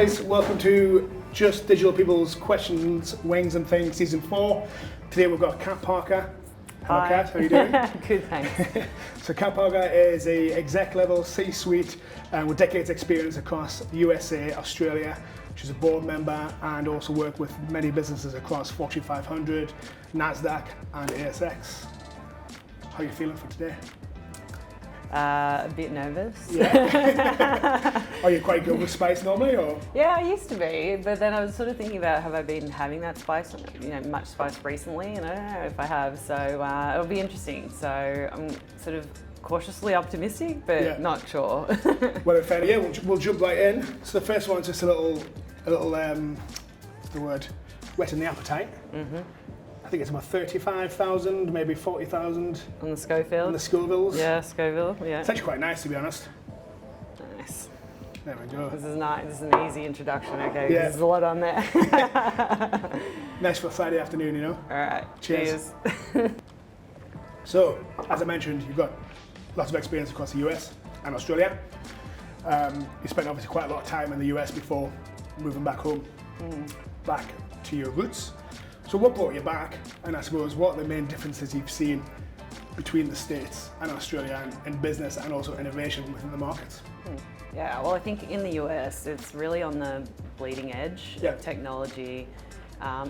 guys, welcome to Just Digital People's Questions, Wings and Things Season 4. Today we've got Kat Parker. Hello. Hi. Kat, how are you doing? Good, thanks. So Kat Parker is a exec level C-suite with decades experience across USA, Australia. She's a board member and also worked with many businesses across Fortune 500, NASDAQ and ASX. How are you feeling for today? A bit nervous. Yeah. Are you quite good with spice normally, or? Yeah, I used to be, but then I was sort of thinking about, have I been having that spice, much spice recently? And I don't know if I have, so it'll be interesting. So I'm sort of cautiously optimistic, but not sure. Well, in fairness, yeah, we'll jump right in. So the first one's just a little, what's the word? Whetting the appetite. Mm-hmm. I think it's about 35,000, maybe 40,000. On the Schofield? On the Scovilles. Yeah, Scoville, yeah. It's actually quite nice, to be honest. Nice. There we go. This is nice. This is an easy introduction, okay? Yeah. There's a lot on there. Nice for a Friday afternoon, you know? All right. Cheers. So, as I mentioned, you've got lots of experience across the US and Australia. You spent obviously quite a lot of time in the US before moving back home, back to your roots. So what brought you back, and I suppose what are the main differences you've seen between the States and Australia in business and also innovation within the markets? Yeah, well, I think in the US, it's really on the bleeding edge of technology.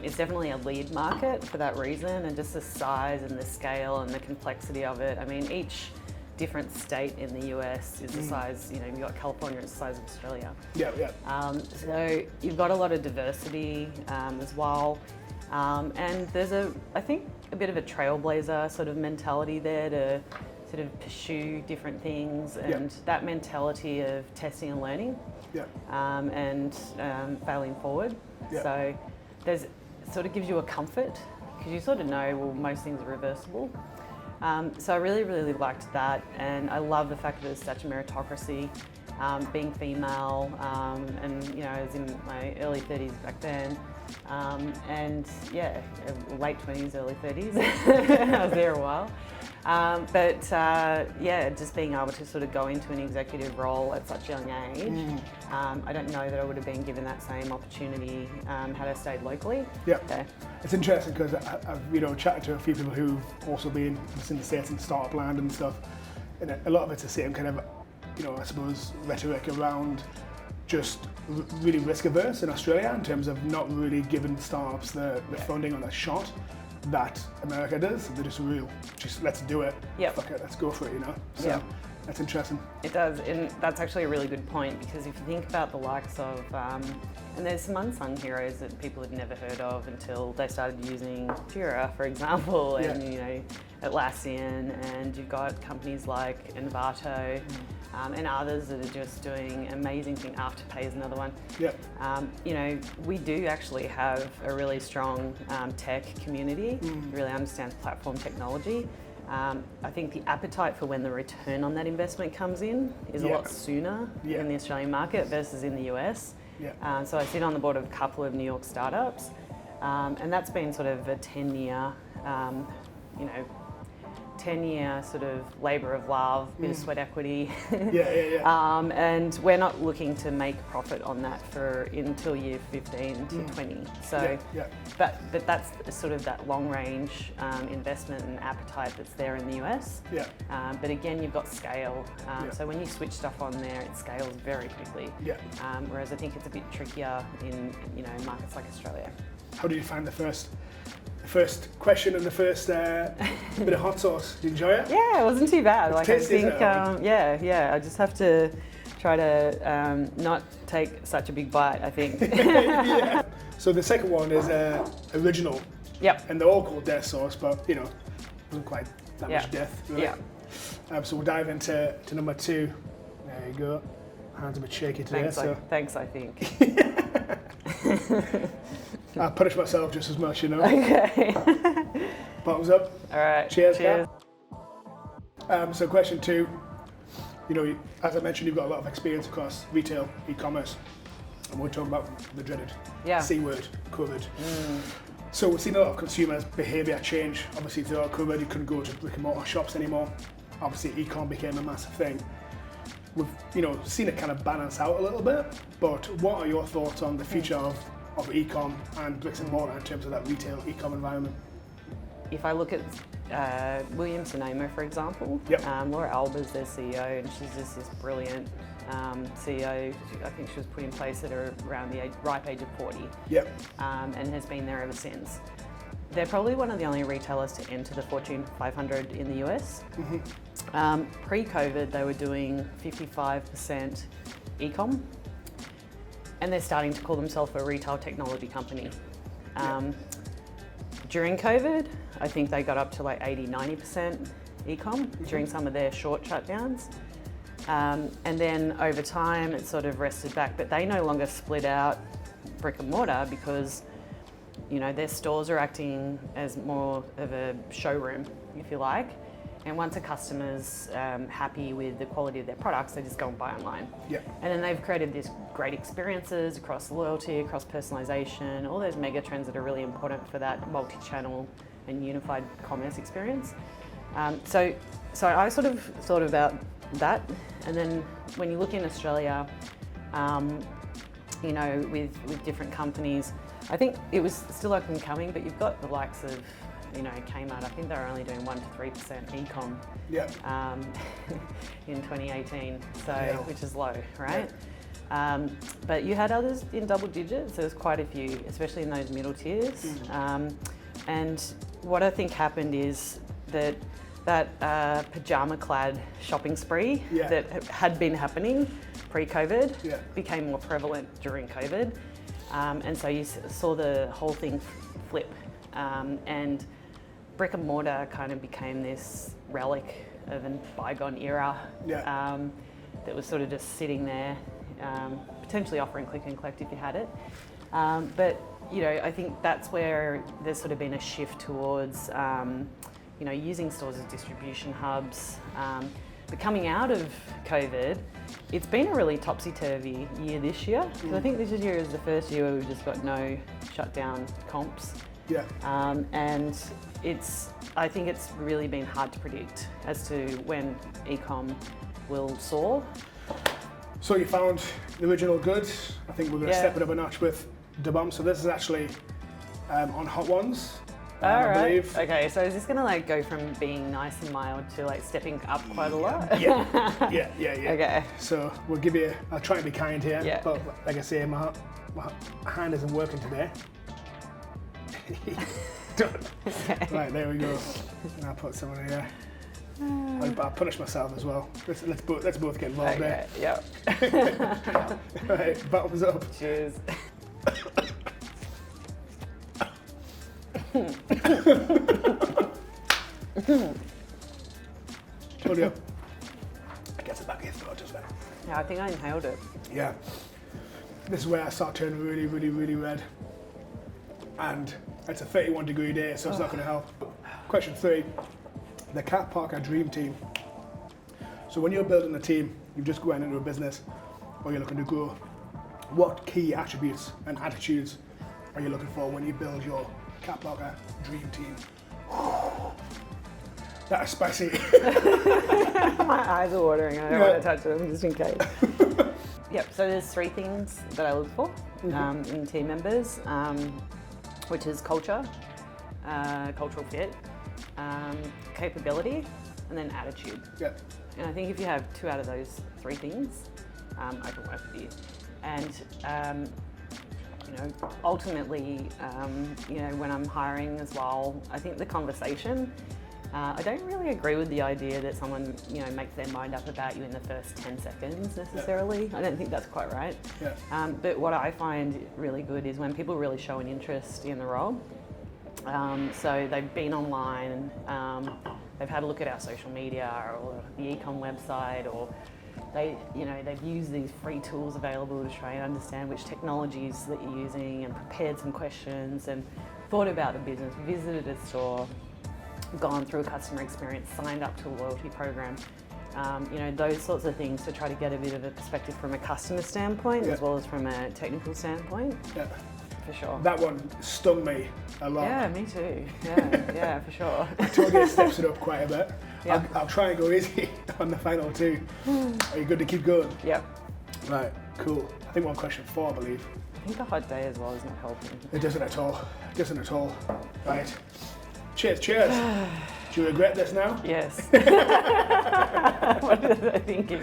It's definitely a lead market for that reason, and just the size and the scale and the complexity of it. I mean, each different state in the US is the size, you've got California, it's the size of Australia. So you've got a lot of diversity as well. And there's I think a bit of a trailblazer sort of mentality there to sort of pursue different things, and that mentality of testing and learning and failing forward. So there's sort of gives you a comfort because you sort of know, well, most things are reversible. So I really, really liked that, and I love the fact that there's such a meritocracy. Being female, and I was in my early 30s back then, and late 20s, early 30s. I was there a while, just being able to sort of go into an executive role at such a young age. I don't know that I would have been given that same opportunity had I stayed locally. It's interesting because I've chatted to a few people who've also been in the States and startup land and stuff, and a lot of it's the same kind of I suppose rhetoric around just really risk averse in Australia in terms of not really giving startups the funding or the shot that America does. They're just let's do it. Fuck it, let's go for it, So that's interesting. It does, and that's actually a really good point, because if you think about the likes of, and there's some unsung heroes that people had never heard of until they started using Jira, for example, and Atlassian, and you've got companies like Envato, and others that are just doing amazing things. Afterpay is another one. We do actually have a really strong tech community, really understands platform technology. I think the appetite for when the return on that investment comes in is a lot sooner in the Australian market versus in the US. So I sit on the board of a couple of New York startups, and that's been sort of a 10-year, 10-year sort of labour of love, bit of sweat equity. And we're not looking to make profit on that until year 15 to 20. So, but that's sort of that long range investment and appetite that's there in the US. But again, you've got scale. So when you switch stuff on there, it scales very quickly. Whereas I think it's a bit trickier in markets like Australia. How did you find the first question and the first bit of hot sauce? Did you enjoy it? Yeah, it wasn't too bad. It's tasty, I just have to try to not take such a big bite, I think. So the second one is original. And they're all called death sauce, but it wasn't quite that much death. Really. So we'll dive into number 2. There you go. Hands a bit shaky today. Thanks, I think. I punish myself just as much, Okay. Bottoms up. All right. Cheers. So question 2, as I mentioned, you've got a lot of experience across retail, e-commerce, and we're talking about the dreaded C word, COVID. So we've seen a lot of consumers' behaviour change. Obviously throughout COVID, you couldn't go to brick and mortar shops anymore. Obviously e-comm became a massive thing. we've seen it kind of balance out a little bit, but what are your thoughts on the future of e-com and bricks and mortar in terms of that retail e-com environment? If I look at Williams Sonoma, for example, Laura Alba's their CEO, and she's just this brilliant CEO. I think she was put in place at around the ripe age of 40, and has been there ever since. They're probably one of the only retailers to enter the Fortune 500 in the US. Pre-COVID, they were doing 55% e-com, and they're starting to call themselves a retail technology company. During COVID, I think they got up to like 80-90% e-com during some of their short shutdowns. And then over time, it sort of rested back, but they no longer split out brick and mortar because their stores are acting as more of a showroom, if you like. And once a customer's happy with the quality of their products, they just go and buy online. And then they've created these great experiences across loyalty, across personalization, all those mega trends that are really important for that multi-channel and unified commerce experience. So I sort of thought about that. And then when you look in Australia, with different companies, I think it was still up and coming, but you've got the likes of, Kmart. I think they're only doing 1 to 3% e-com in 2018, which is low, right? But you had others in double digits. There was quite a few, especially in those middle tiers. And what I think happened is that pajama-clad shopping spree that had been happening pre-COVID became more prevalent during COVID. And so you saw the whole thing flip, and brick and mortar kind of became this relic of a bygone era that was sort of just sitting there, potentially offering click and collect if you had it. But I think that's where there's sort of been a shift towards using stores as distribution hubs. But coming out of COVID, it's been a really topsy-turvy year this year. Because I think this year is the first year where we've just got no shutdown comps. And I think it's really been hard to predict as to when e-com will soar. So you found the original goods. I think we're going to step it up a notch with Da Bomb. So this is actually on Hot Ones. I believe. Okay, so is this going to go from being nice and mild to stepping up quite a lot? Yeah. Okay. So we'll give you, I'll try and be kind here, but like I say, my hand isn't working today. Right, there we go. And I'll put some in here. I'll punish myself as well. Let's both get involved there. Right, bottoms up. Cheers. Told you. I guess it back in throat just now. Yeah, I think I inhaled it. Yeah. This is where I start turning really, really, really red. And it's a 31-degree day, so it's not going to help. Question 3, the Cat Parker Dream Team. So when you're building a team, you've just gone into a business, or you're looking to grow, what key attributes and attitudes are you looking for when you build your Cat Parker Dream Team? That is spicy. My eyes are watering. I don't want to touch them just in case. So there's 3 things that I look for in team members, which is culture, cultural fit, capability, and then attitude. And I think if you have 2 out of those 3 things, I can work with you. And ultimately, when I'm hiring as well, I think the conversation, I don't really agree with the idea that someone, makes their mind up about you in the first 10 seconds necessarily. I don't think that's quite right. But what I find really good is when people really show an interest in the role. So they've been online, they've had a look at our social media or the e-com website, or they've used these free tools available to try and understand which technologies that you're using, and prepared some questions and thought about the business, visited a store, gone through a customer experience, signed up to a loyalty program. Those sorts of things to try to get a bit of a perspective from a customer standpoint as well as from a technical standpoint. For sure. That one stung me a lot. Yeah, me too. Yeah, for sure. Told you it steps it up quite a bit. Yeah. I'll try and go easy on the final two. Are you good to keep going? Yep. Right, cool. I think we're on question 4, I believe. I think the hot day as well is not helping. It doesn't at all. It doesn't at all. Right. Cheers, cheers. Do you regret this now? Yes. What are they thinking?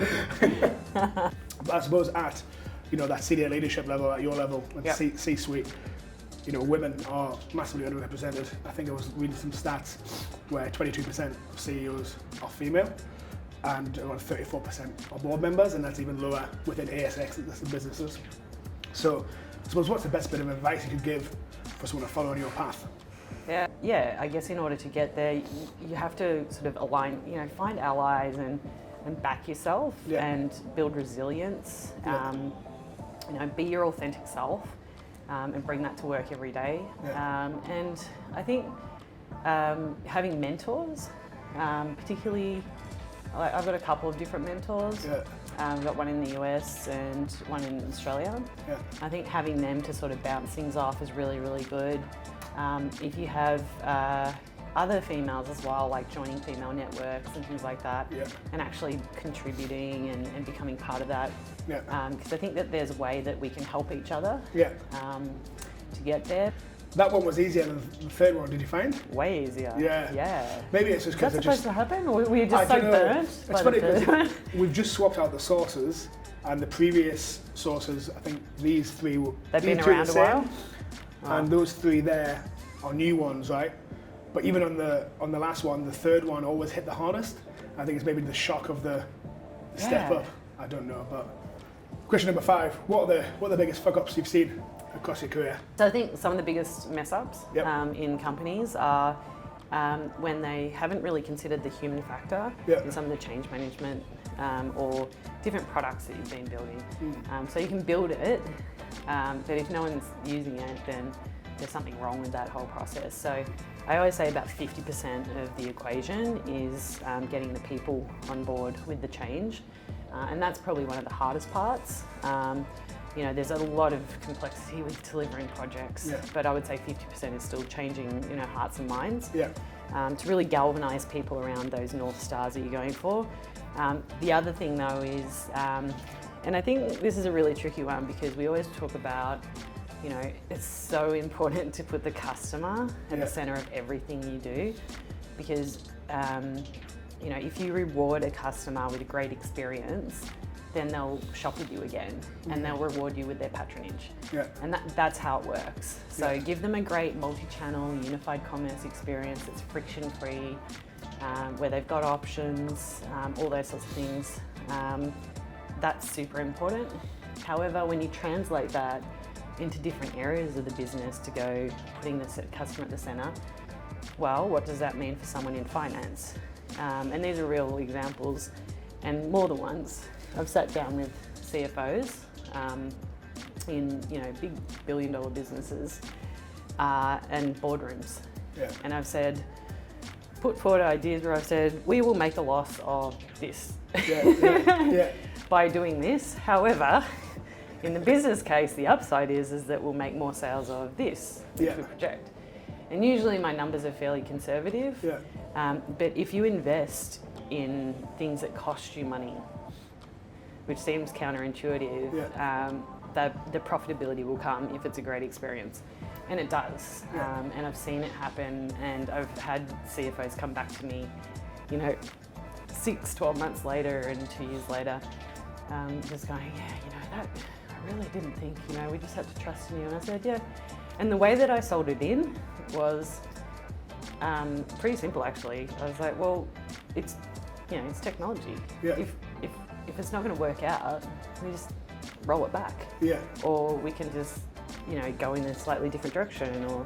I suppose at, that senior leadership level, at your level, at Yep. C-suite, women are massively underrepresented. I think I was reading some stats where 22% of CEOs are female and around 34% are board members, and that's even lower within ASX listed businesses. So I suppose what's the best bit of advice you could give for someone to follow on your path? Yeah, I guess in order to get there, you have to sort of align, find allies and back yourself and build resilience. Be your authentic self and bring that to work every day. And I think having mentors, particularly, I've got a couple of different mentors. I've got one in the US and one in Australia. I think having them to sort of bounce things off is really, really good. If you have other females as well, like joining female networks and things like that, and actually contributing and becoming part of that, because I think that there's a way that we can help each other to get there. That one was easier than the third one, did you find? Way easier. Yeah. Maybe it's just because that's supposed to happen, or we're just so burnt. It's funny because we've just swapped out the sources, and the previous sources, I think these three were. They've been around a while. And those 3 there are new ones, right? But even on the last one, the third one always hit the hardest. I think it's maybe the shock of the step up. I don't know, but question number 5: what are the biggest fuck ups you've seen across your career? So I think some of the biggest mess ups in companies are when they haven't really considered the human factor in some of the change management or different products that you've been building. So you can build it, but if no one's using it, then there's something wrong with that whole process. So I always say about 50% of the equation is getting the people on board with the change. And that's probably one of the hardest parts. There's a lot of complexity with delivering projects, but I would say 50% is still changing, hearts and minds to really galvanise people around those North Stars that you're going for. The other thing though is, and I think this is a really tricky one because we always talk about, it's so important to put the customer at the centre of everything you do, because if you reward a customer with a great experience, then they'll shop with you again and they'll reward you with their patronage. And that's how it works. So give them a great multi-channel, unified commerce experience that's friction-free, where they've got options, all those sorts of things. That's super important. However, when you translate that into different areas of the business to go putting the customer at the centre, well, what does that mean for someone in finance? And these are real examples and more than once. I've sat down with CFOs in big billion-dollar businesses and boardrooms, and I've said, put forward ideas where I've said, we will make a loss of this by doing this. However, in the business case, the upside is that we'll make more sales of this, which we project. And usually my numbers are fairly conservative, but if you invest in things that cost you money, which seems counterintuitive, the profitability will come if it's a great experience. And it does. And I've seen it happen, and I've had CFOs come back to me, 6-12 months later and 2 years later, just going, that I really didn't think, we just had to trust in you. And I said, And the way that I sold it in was pretty simple, actually. I was like, well, it's technology. If it's not going to work out, we just roll it back. Or we can just, go in a slightly different direction or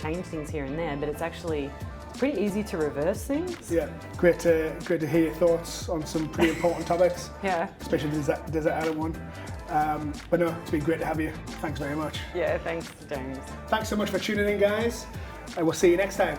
change things here and there. But it's actually pretty easy to reverse things. Great to hear your thoughts on some pretty important topics. Especially the Desert Island one. But no, it's been great to have you. Thanks very much. Thanks, James. Thanks so much for tuning in, guys. And we'll see you next time.